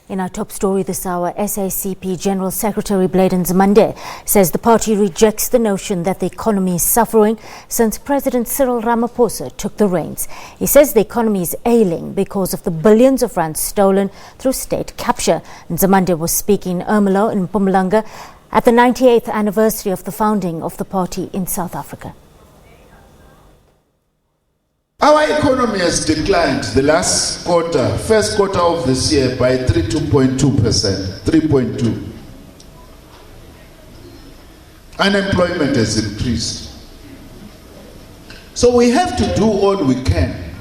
In our top story this hour, SACP General Secretary Gumede says the party rejects the notion that the economy is suffering since President Cyril Ramaphosa took the reins. He says the economy is ailing because of the billions of rands stolen through state capture. Gumede was speaking in Ermelo in Mpumalanga at the 98th anniversary of the founding of the party in South Africa. Our economy has declined the first quarter of this year by 2.2%, 3.2. Unemployment has increased. So we have to do all we can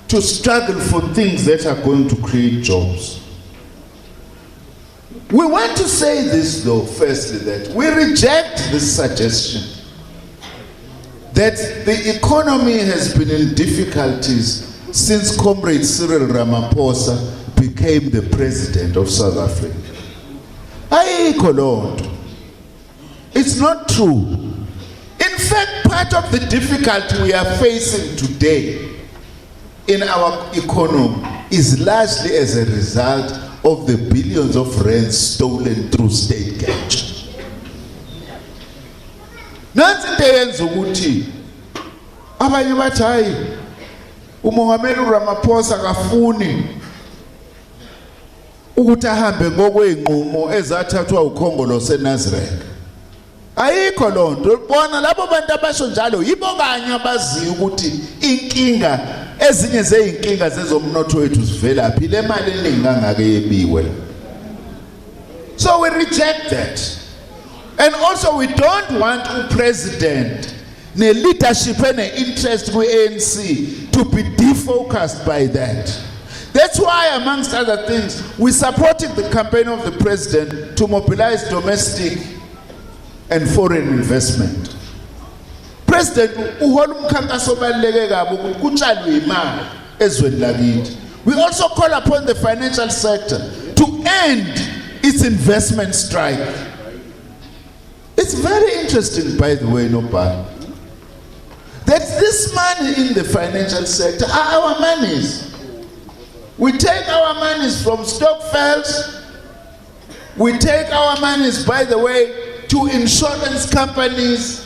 to struggle for things that are going to create jobs. We want to say this though, firstly, that we reject this suggestion that the economy has been in difficulties since Comrade Cyril Ramaphosa became the president of South Africa. It's not true. In fact, part of the difficulty we are facing today in our economy is largely as a result of the billions of rands stolen through state capture. Nansi into yenza ukuthi abanye bathi hayi umongameli uRamaphosa kafuni ukuthi ahambe ngokweinqumo ezathathwa ukhongolose eNazareth. Ayikho lonto bona labo bantu abasho njalo yibo kanye abaziyo ukuthi inkinga ezinye zeinkinga zezomnotho wethu zivelaphi le mali eningi kangaka yebiwe. So we reject that. And also we don't want a president, ne leadership and interest with ANC to be defocused by that. That's why, amongst other things, we supported the campaign of the president to mobilize domestic and foreign investment. President, we also call upon the financial sector to end its investment strike. It's very interesting, by the way, that this money in the financial sector are our monies. We take our monies from Stockfells. We take our monies, by the way, to insurance companies.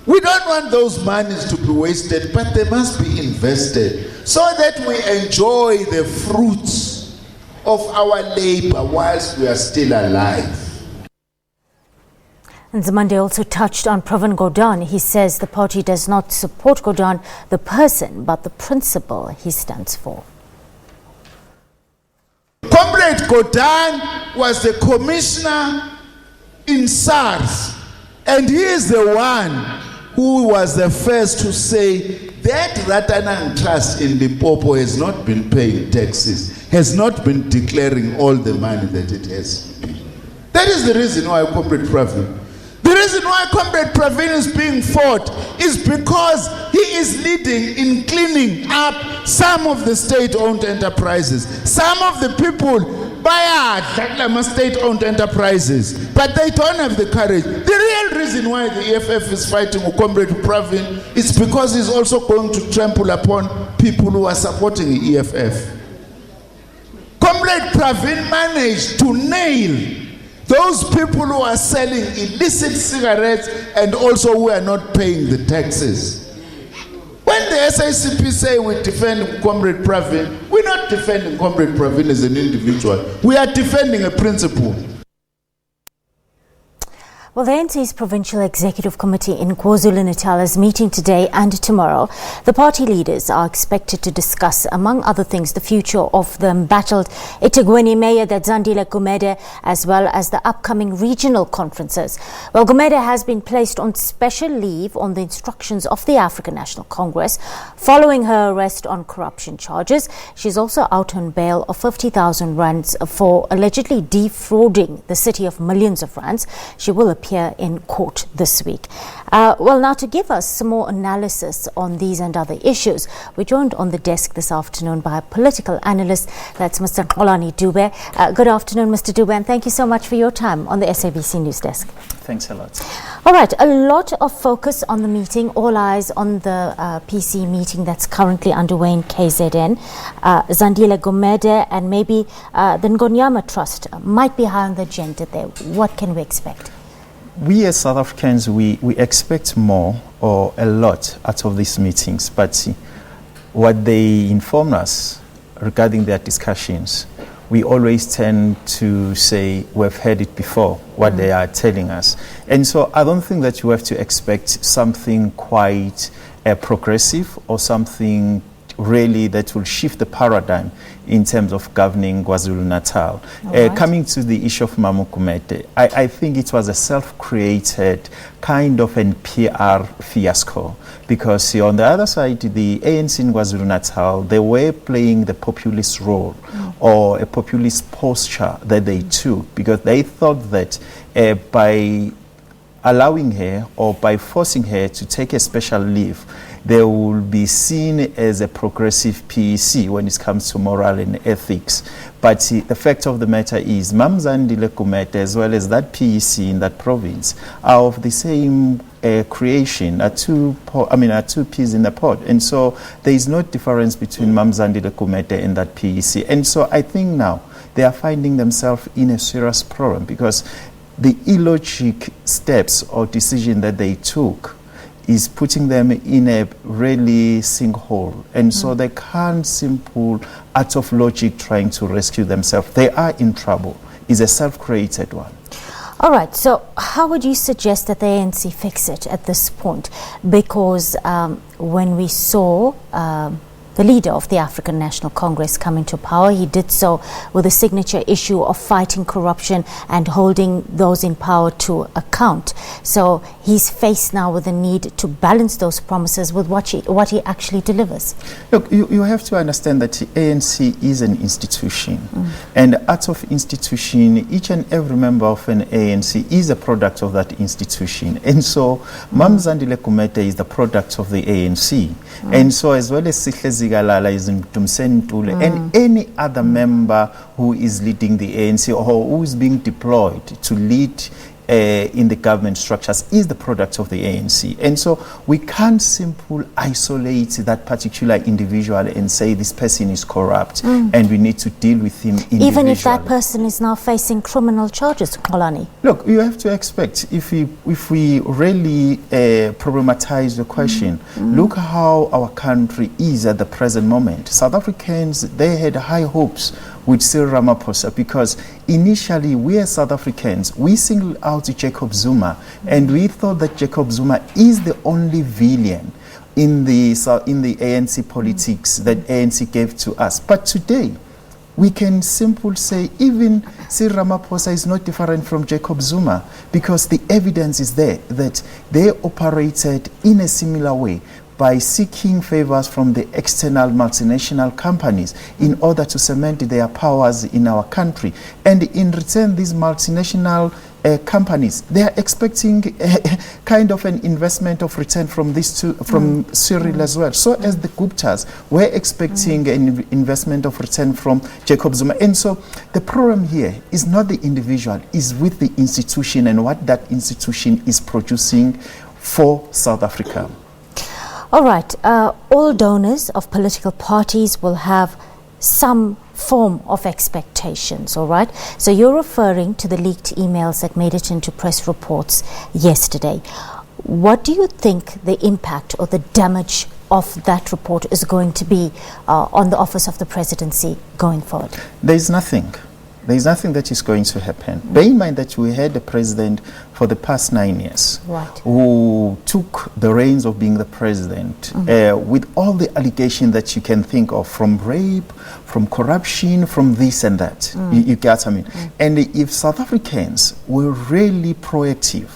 We don't want those monies to be wasted, but they must be invested so that we enjoy the fruits of our labor whilst we are still alive. And Gumede also touched on Pravin Gordhan. He says the party does not support Gordhan, the person, but the principle he stands for. Comrade Gordhan was the commissioner in SARS, and he is the one who was the first to say that Ratanang Trust in Limpopo has not been paying taxes, has not been declaring all the money that it has. That is the reason why Comrade Pravin. The reason why Comrade Pravin is being fought is because he is leading in cleaning up some of the state-owned enterprises. Some of the people buy state-owned enterprises, but they don't have the courage. The real reason why the EFF is fighting with Comrade Pravin is because he's also going to trample upon people who are supporting the EFF. Comrade Pravin managed to nail those people who are selling illicit cigarettes and also who are not paying the taxes. When the SACP say we defend Comrade Pravin, we're not defending Comrade Pravin as an individual. We are defending a principle. Well, the ANC's Provincial Executive Committee in KwaZulu-Natal is meeting today and tomorrow. The party leaders are expected to discuss, among other things, the future of the embattled eThekwini Mayor Zandile Gumede, as well as the upcoming regional conferences. Well, Gumede has been placed on special leave on the instructions of the African National Congress following her arrest on corruption charges. She's also out on bail of 50,000 rands for allegedly defrauding the city of millions of rands. She will appear appear in court this week. Well, now to give us some more analysis on these and other issues, we're joined on the desk this afternoon by a political analyst, that's Mr. Xolani Dube. Good afternoon, Mr. Dube, and thank you so much for your time on the SABC News Desk. Thanks a lot. All right, a lot of focus on the meeting, all eyes on the PC meeting that's currently underway in KZN. Zandile Gumede and maybe the Ngonyama Trust might be high on the agenda there. What can we expect? We as South Africans, we expect more or a lot out of these meetings, but what they inform us regarding their discussions, we always tend to say we've heard it before, what they are telling us. And so I don't think that you have to expect something quite progressive or something really that will shift the paradigm in terms of governing KwaZulu-Natal. Right. Coming to the issue of Gumede, I think it was a self-created kind of an PR fiasco, because on the other side, the ANC in KwaZulu-Natal, they were playing the populist role or a populist posture that they took, because they thought that by allowing her or by forcing her to take a special leave, they will be seen as a progressive PEC when it comes to moral and ethics. But the fact of the matter is, Zandile Gumede, as well as that PEC in that province, are of the same creation, are two peas in a pod. And so there is no difference between Zandile Gumede and that PEC. And so I think now they are finding themselves in a serious problem, because the illogic steps or decision that they took is putting them in a really sinkhole. And so they can't simple out of logic trying to rescue themselves. They are in trouble. It's a self-created one. All right, so how would you suggest that the ANC fix it at this point? Because when we saw the leader of the African National Congress come into power, he did so with a signature issue of fighting corruption and holding those in power to account. So he's faced now with the need to balance those promises with what he actually delivers. Look, you have to understand that the ANC is an institution. And out of institution, each and every member of an ANC is a product of that institution. And so Zandile Gumede is the product of the ANC. And so as well as Sihle is and any other member who is leading the ANC or who is being deployed to lead in the government structures is the product of the ANC. And so we can't simply isolate that particular individual and say this person is corrupt and we need to deal with him individually. Even if that person is now facing criminal charges, Xolani? Look, you have to expect, if we really problematize the question, look how our country is at the present moment. South Africans, they had high hopes with Cyril Ramaphosa, because initially we as South Africans, we singled out Jacob Zuma, and we thought that Jacob Zuma is the only villain in the ANC politics that ANC gave to us. But today, we can simply say even Cyril Ramaphosa is not different from Jacob Zuma, because the evidence is there that they operated in a similar way by seeking favors from the external multinational companies in order to cement their powers in our country. And in return, these multinational companies, they are expecting kind of an investment of return from these two, from Cyril as well. So as the Guptas were expecting an investment of return from Jacob Zuma. And so the problem here is not the individual, is with the institution and what that institution is producing for South Africa. All right, all donors of political parties will have some form of expectations, all right? So you're referring to the leaked emails that made it into press reports yesterday. What do you think the impact or the damage of that report is going to be on the office of the presidency going forward? There's nothing. There's nothing that is going to happen. Bear in mind that we had a president for the past 9 years who took the reins of being the president with all the allegations that you can think of, from rape, from corruption, from this and that. You get what I mean? And if South Africans were really proactive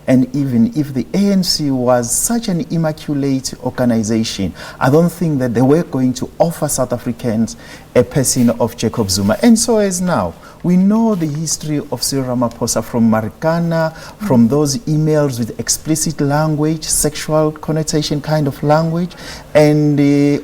And even if the ANC was such an immaculate organization, I don't think that they were going to offer South Africans a person of Jacob Zuma. And so as now, we know the history of Cyril Ramaphosa from Marikana, from those emails with explicit language, sexual connotation kind of language, and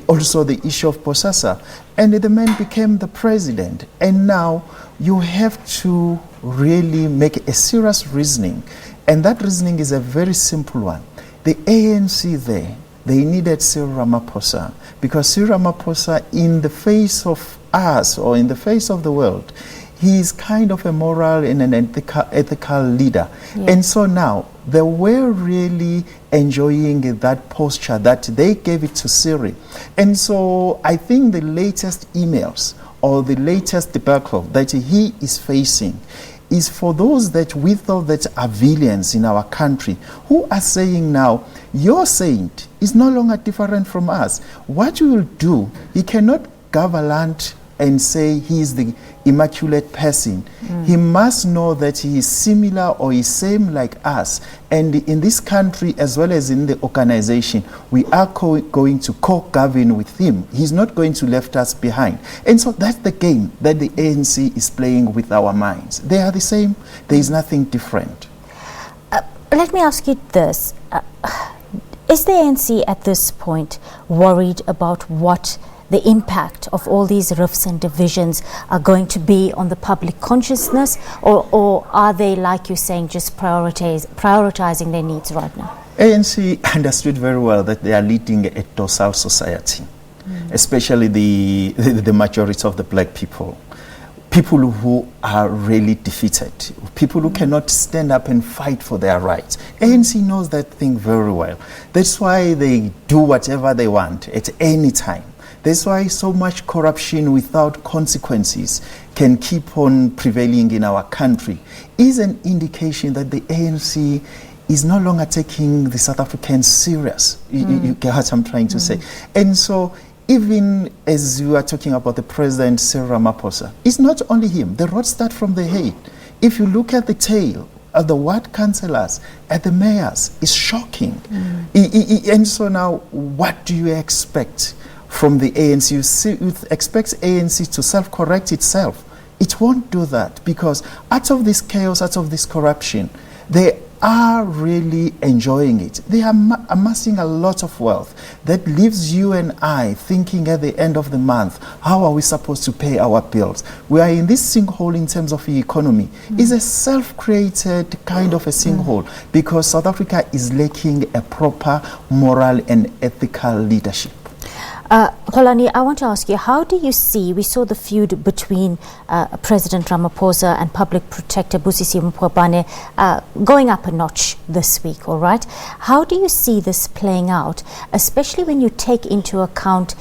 also the issue of Bosasa. And the man became the president. And now you have to really make a serious reasoning. And that reasoning is a very simple one. The ANC there, they needed Cyril Ramaphosa because Cyril Ramaphosa, in the face of us or in the face of the world, he is kind of a moral and an ethical leader. Yeah. And so now they were really enjoying that posture that they gave it to Cyril. And so I think the latest emails or the latest debacle that he is facing is for those that we thought that are villains in our country who are saying now, your saint is no longer different from us. What you will do, he cannot gallant and say he is the immaculate person. He must know that he is similar or is same like us. And in this country, as well as in the organization, we are going to co-govern with him. He's not going to left us behind. And so that's the game that the ANC is playing with our minds. They are the same. There is nothing different. Let me ask you this. Is the ANC at this point worried about what the impact of all these rifts and divisions are going to be on the public consciousness, or are they, like you're saying, just prioritizing their needs right now? ANC understood very well that they are leading a docile society, especially the majority of the black people. People who are really defeated, people who cannot stand up and fight for their rights. ANC knows that thing very well. That's why they do whatever they want at any time. That's why so much corruption without consequences can keep on prevailing in our country. Is an indication that the ANC is no longer taking the South Africans serious. You get what I'm trying to say. And so even as you are talking about the President Cyril Ramaphosa, it's not only him. The road starts from the head. If you look at the tail of the ward councillors, at the mayors, it's shocking. And so now, what do you expect from the ANC? You expect ANC to self-correct itself. It won't do that, because out of this chaos, out of this corruption, they are really enjoying it. They are amassing a lot of wealth that leaves you and I thinking at the end of the month, how are we supposed to pay our bills? We are in this sinkhole in terms of the economy. It's a self-created kind of a sinkhole because South Africa is lacking a proper moral and ethical leadership. Xolani, I want to ask you, how do you see, we saw the feud between President Ramaphosa and Public Protector Busisi Mpwabane going up a notch this week, all right? How do you see this playing out, especially when you take into account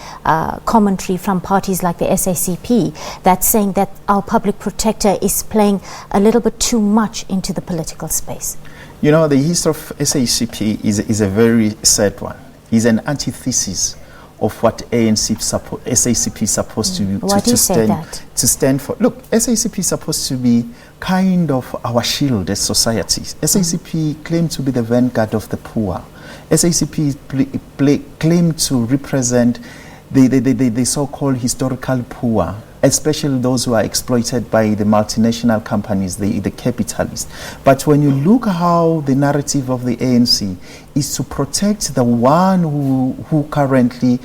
commentary from parties like the SACP that's saying that our Public Protector is playing a little bit too much into the political space? You know, the history of SACP is a very sad one. It's an antithesis of what SACP is supposed to stand for. Look, SACP is supposed to be kind of our shield as societies. SACP claimed to be the vanguard of the poor. SACP claimed to represent the so-called historical poor, especially those who are exploited by the multinational companies, the capitalists. But when you look how the narrative of the ANC is to protect the one who currently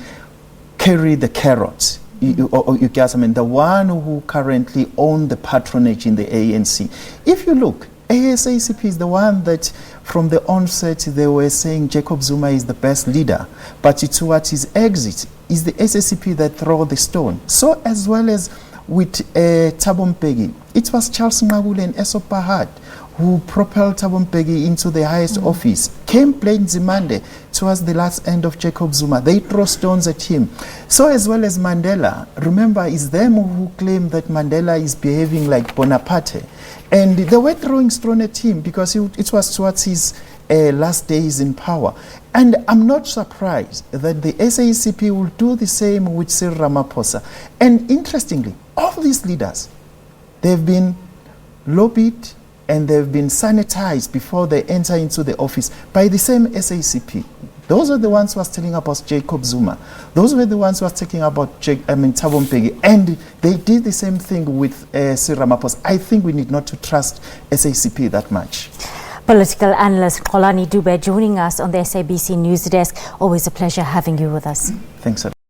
carry the carrots, you guys, I mean, the one who currently own the patronage in the ANC. If you look, SACP is the one that from the onset they were saying Jacob Zuma is the best leader, but towards his exit is the SACP that throw the stone. So as well as with Thabo Mbeki, it was Charles Ngabule and Eso Pahad who propelled Thabo Mbeki into the highest office. Came plain Zimande towards the last end of Jacob Zuma. They throw stones at him. So as well as Mandela, remember, it's them who claim that Mandela is behaving like Bonaparte. And they were throwing stone at him because it was towards his last days in power. And I'm not surprised that the SACP will do the same with Cyril Ramaphosa. And interestingly, all these leaders, they've been lobbied and they've been sanitized before they enter into the office by the same SACP. Those are the ones who are telling about Jacob Zuma. Those were the ones who are talking about Thabo Mbeki, and they did the same thing with Sir Ramaphosa. I think we need not to trust SACP that much. Political analyst Xolani Dube joining us on the SABC News Desk. Always a pleasure having you with us. Thanks, sir.